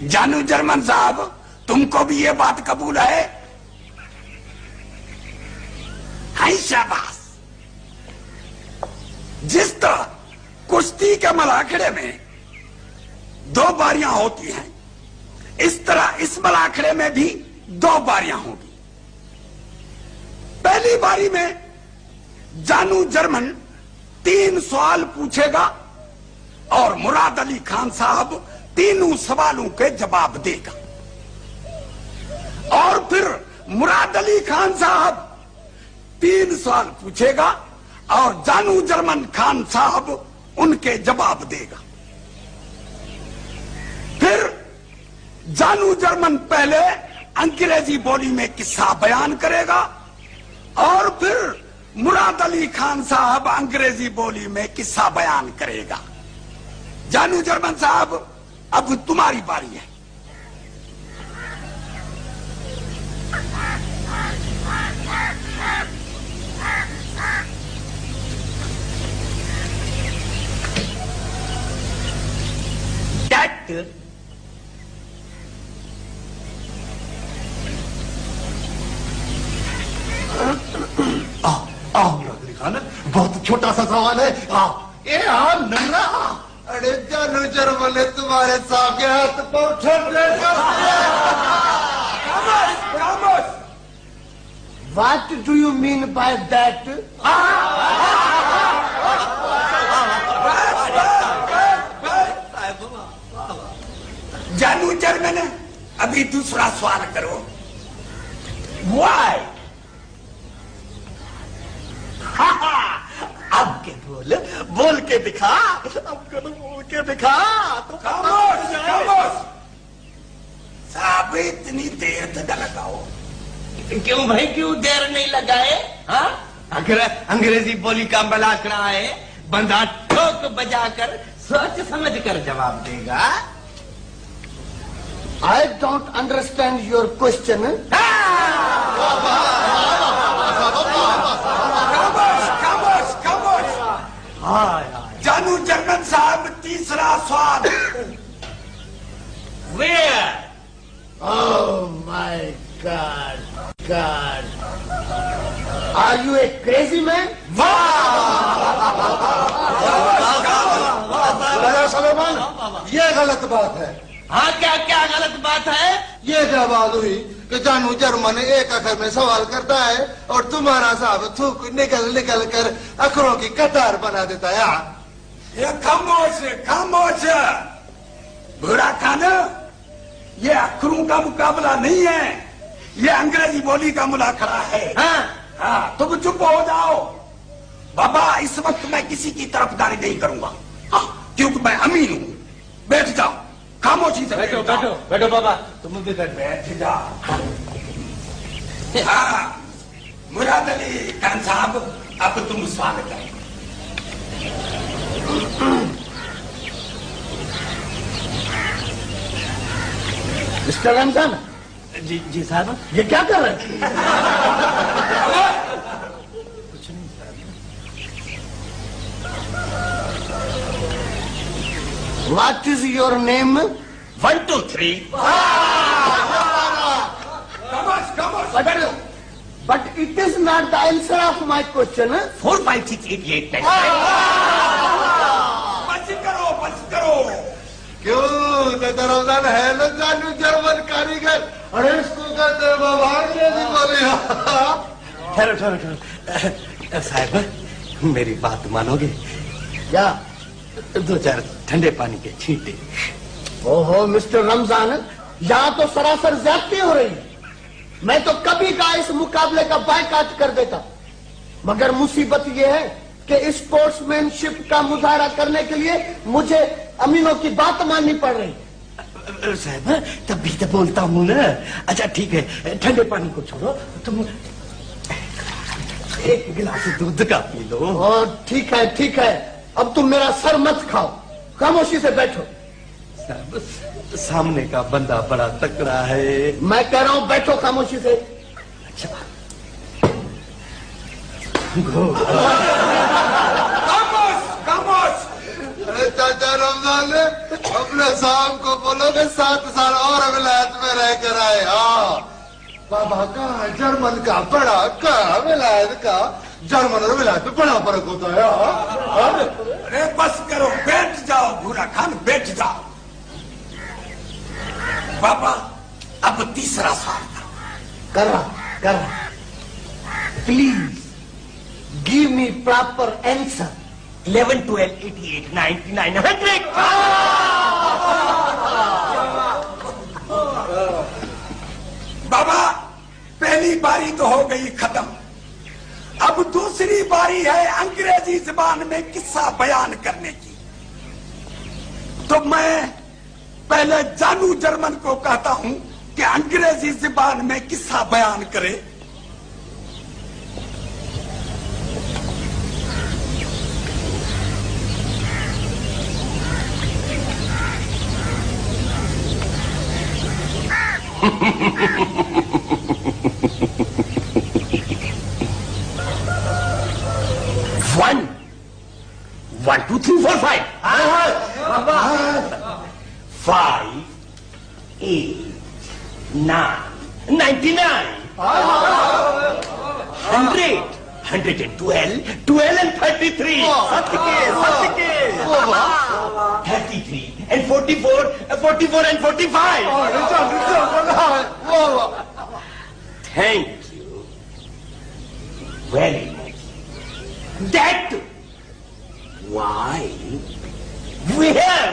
जानू जर्मन साहब, तुमको भी ये बात कबूल है? हाय शाबाश। जिस तरह कुश्ती के मलाखड़े में 2 बारियां होती हैं, इस तरह इस मलाखड़े में भी 2 बारियां होगी। पहली बारी में जानू जर्मन 3 सवाल पूछेगा और मुराद अली खान साहब तीनों सवालों के जवाब देगा। और फिर मुराद अली खान साहब 3 सवाल पूछेगा और जानू जर्मन खान साहब उनके जवाब देगा। फिर जानू जर्मन पहले अंग्रेजी बोली में किस्सा बयान करेगा और फिर मुराद अली खान साहब अंग्रेजी बोली में किस्सा बयान करेगा। जानू जर्मन साहब, अब तुम्हारी बारी है। खान, बहुत छोटा सा सवाल है। नन्ना, अरे जानू जर्मन ने तुम्हारे सामने हाथ पर What do you mean by that? जानू जर्मन, अभी दूसरा सवाल करो। Why? अब के बोल के दिखा। अब बोल के दिखा तो खामोश साहब, इतनी देर तक लगाओ। क्यों भाई, क्यों देर नहीं लगाए? हाँ, अंग्रेजी बोली का मलाखड़ा है, बंदा ठोक बजाकर सोच समझ कर जवाब देगा। I don't understand your question. जानू जर्मन साहब, तीसरा सवाल। Where? Oh my God. Are you a crazy man? Suleman, ये गलत बात है। हाँ, क्या क्या गलत बात है? ये क्या बात हुई कि जानू जर्मन एक अखर में सवाल करता है और तुम्हारा साहब थूक निकल कर अखरों की कतार बना देता है। ये खामोश बुरा खाना, ये अखरों का मुकाबला नहीं है, ये अंग्रेजी बोली का मुलाखड़ा है। हाँ, तुम चुप हो जाओ। बाबा, इस वक्त मैं किसी की तरफदारी नहीं करूंगा, क्योंकि मैं अमीन हूं। बैठ जाओ, खामोशी से बैठो बाबा, तुम भी बैठ जाओ। हाँ, मुराद अली खान साहब, अब तुम सवाल करो। मिस्टर रमजान। जी साहब। ये क्या कर रहे हैं? कुछ नहीं साहब। What is your name? 1 2 3। But it is not the answer of my question. 4 5 6 8 8 9। बस करो। क्यों रमजान है ना जानू जर्मन कारीगर। अरे इसको कहते हैं बाबा अंग्रेजी बोली। ठहरो साहब, मेरी बात मानोगे? क्या? 2-4 ठंडे पानी के छींटे। ओहो मिस्टर रमजान, यहाँ तो सरासर ज्यादती हो रही है। मैं तो कभी का इस मुकाबले का बायकाट कर देता, मगर मुसीबत यह है कि स्पोर्ट्समैनशिप का मुजाहरा करने के लिए मुझे अमीनों की बात माननी पड़ रही। साहब, तभी तो बोलता हूँ ना। अच्छा ठीक है, ठंडे पानी को छोड़ो, तुम एक गिलास दूध का पी लो। ठीक है, अब तुम मेरा सर मत खाओ, खामोशी से बैठो। साहब, सामने का बंदा बड़ा तकड़ा है। मैं कह रहा हूँ बैठो खामोशी से। अच्छा, खामोश। चाचा रमजान ने अपने साहब को बोलो कि 7 साल और विलायत में रह कर आए। हाँ बाबा का जर्मन का बड़ा का विलायत का जर्मन और विलायत में बड़ा फर्क होता है। हाँ? अरे बस करो, बैठ जाओ भूरा खान, बैठ जाओ। पापा अब तीसरा सवाल करा please give me proper answer. 11, 12, 88, 99, 100। बाबा पहली बारी तो हो गई खत्म, अब दूसरी बारी है अंग्रेजी जुबान में किस्सा बयान करने की। तो मैं पहले जानू जर्मन को कहता हूं कि अंग्रेजी जुबान में किस्सा बयान करे। One, 2, 3, 4, 5. 5, 8, 9, 99. 100, 112, 12 and 33. Satke. 33 and 44, 44 and 45. Thank you very much. That why where?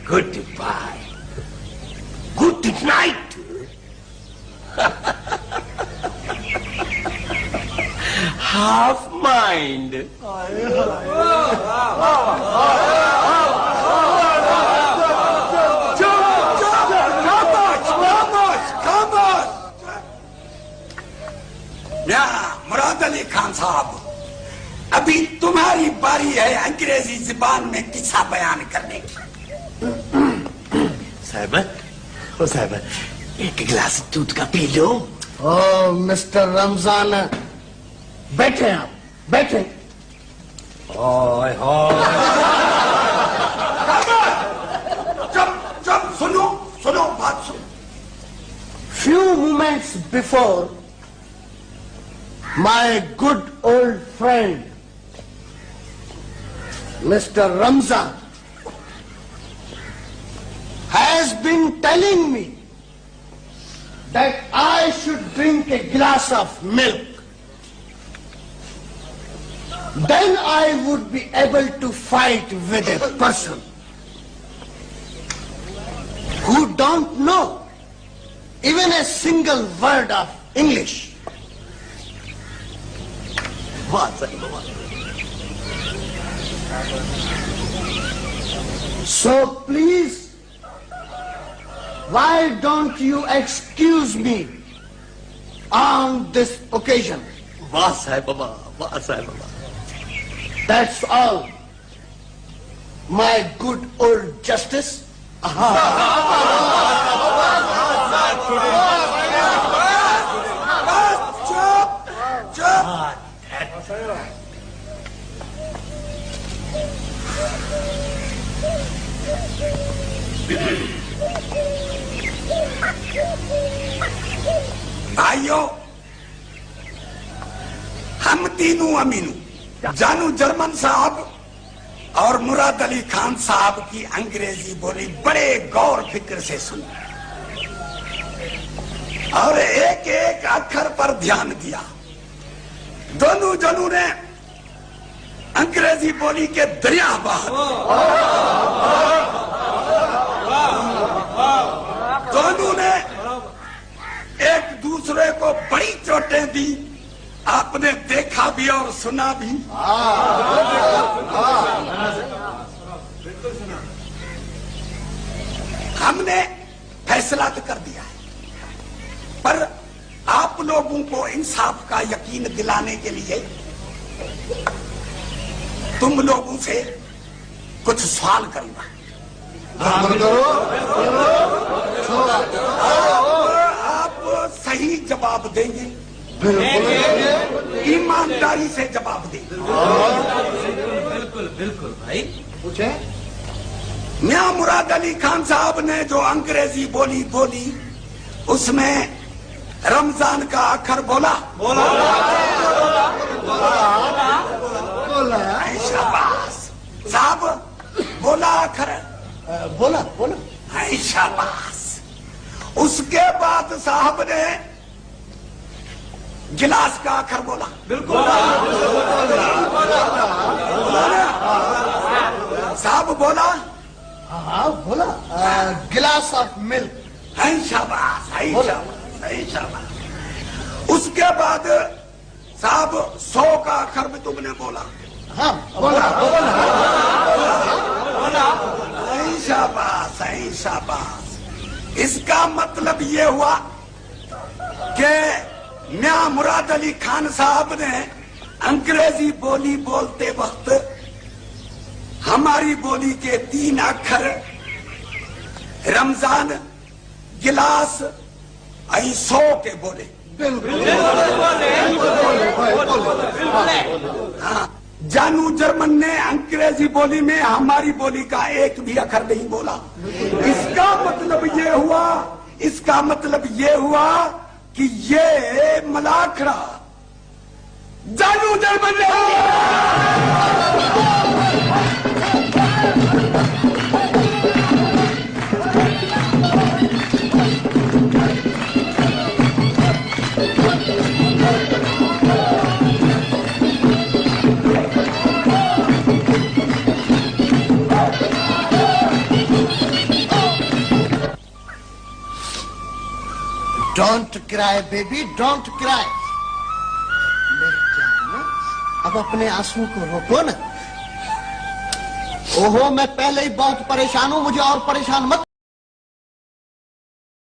Goodbye. Good night. Half mind. Murad Ali Khan साहब, अभी तुम्हारी बारी है अंग्रेजी जुबान में किस्सा बयान करने की। साहब एक गिलास दूध का पी लो। ओ मिस्टर रमजान, बैठे आप, बैठे। जब सुनो बात सुनो। Few moments before, my good old friend, Mr. Ramzan, has been telling me that I should drink a glass of milk. Then I would be able to fight with a person who don't know even a single word of English. So please, why don't you excuse me on this occasion? That's all. My good old justice. चुप। भाइयों, हम तीनों अमीनू, जानू German साहब और मुराद अली खान साहब की अंग्रेजी बोली बड़े गौर फिक्र से सुनी और एक एक अक्षर पर ध्यान दिया। दोनों जनों ने अंग्रेजी बोली के दरिया बहा, दोनों ने एक दूसरे को बड़ी चोटें दी। आपने देखा भी और सुना भी। हमने फैसला तो कर दिया है, पर आप लोगों को इंसाफ का यकीन दिलाने के लिए तुम लोगों से कुछ सवाल करूंगा। आप सही जवाब देंगे, ईमानदारी से जवाब देंगे। बिल्कुल भाई। पूछे। मियां मुराद अली खान साहब ने जो अंग्रेजी बोली बोली उसमें रमजान का अखर बोला। बोला ऐ शाबाश साहब, बोला अखर, बोला बोला। ऐ शाबाश। उसके बाद साहब ने गिलास का अखर बोला। बिल्कुल साहब बोला। हाँ बोला। गिलास ऑफ मिल्क। है शाबाश, है शाबाश, है शाबाश। उसके बाद साहब 100 का अखर भी तुमने बोला। हाँ बोला बोला। है शाबाश, है शाबाश। इसका मतलब ये हुआ कि मियां मुराद अली खान साहब ने अंग्रेजी बोली बोलते वक्त हमारी बोली के 3 अक्षर रमजान, गिलास, 100 के बोले। हाँ, जानू जर्मन ने अंग्रेजी बोली में हमारी बोली का एक भी अक्षर नहीं बोला। इसका मतलब ये हुआ कि ये मलाखड़ा जानू जर्मन ने don't cry baby, don't cry. अब अपने आंसू को रोको ना। ओहो, मैं पहले ही बहुत परेशान हूं, मुझे और परेशान मत